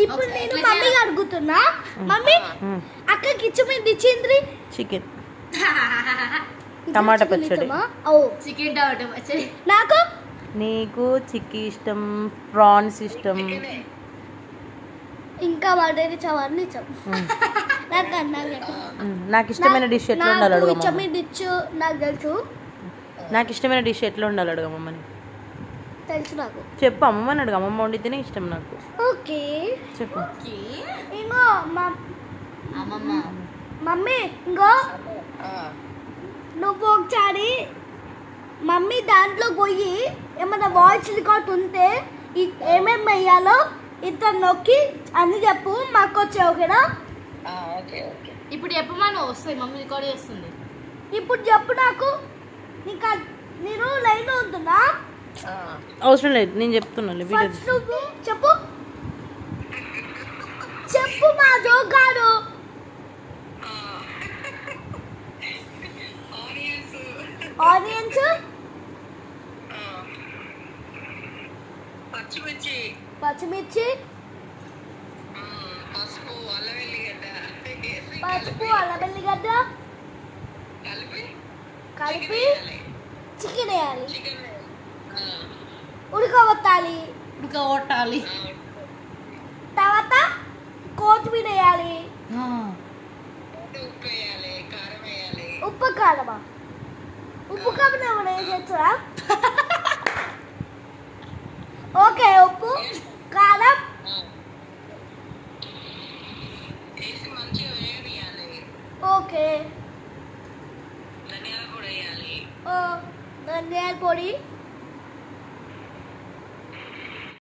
ఇప్పుడు నేను మమ్మీకి అడుగుతున్నా. మమ్మీ అక్కకి కిచెన్ ఇచ్చింది చికెన్ టమాటా పచ్చడి. చికెన్ టమాటా పచ్చడి. నాకు నీకు చిక్కీ ఇష్టం, ప్రాన్స్ ఇష్టం, ఇంకా వాడేది చవన్నీ ఇచ్చాం. నాకు ఇష్టమైన డిష్ ఎట్లా ఉండాలి అడుగు. నాకు తెలుసు. నాకు ఇష్టమైన డిష్ ఎట్లా ఉండాలి అడుగు అమ్మమ్మని. తెలుసు నాకు. చెప్పు అమ్మమ్మని అడుగు. అమ్మమ్మ వండితేనే ఇష్టం నాకు. ఓకే చెప్పు. ఇంకో అమ్మమ్మ మమ్మీ ఇంకో నువ్వు ఒకసారి మమ్మీ దాంట్లో పోయి ఏమన్నా వాయిస్ రికార్డ్ ఉంటే ఏమేమి వేయాలో ఇతను నొక్కి అన్ని చెప్పు, మాకు వచ్చే. ఓకేనా? ఇప్పుడు చెప్పమా, నువ్వు వస్తాయి మమ్మీ రికార్డ్ చేస్తుంది. ఇప్పుడు చెప్పు నాకు. నేను లైన్ లో ఉంటున్నా. అవసరం లేదు, నేను చెప్తున్నాను. నువ్వు చెప్పు చెప్పు మా జోగాడు. ఆనియన్స్, పచ్చిమిర్చి, పసుపు, అల్లం వెల్లిగడ్డ కలిపి చికెన్ వేయాలి. ఉడకబెట్టాలి. తర్వాత కొత్తిమీర వేయాలి. ఉప్పు కారమా? ఉప్పు కారం ఏమైనా వేసేస్తారా? ఓకే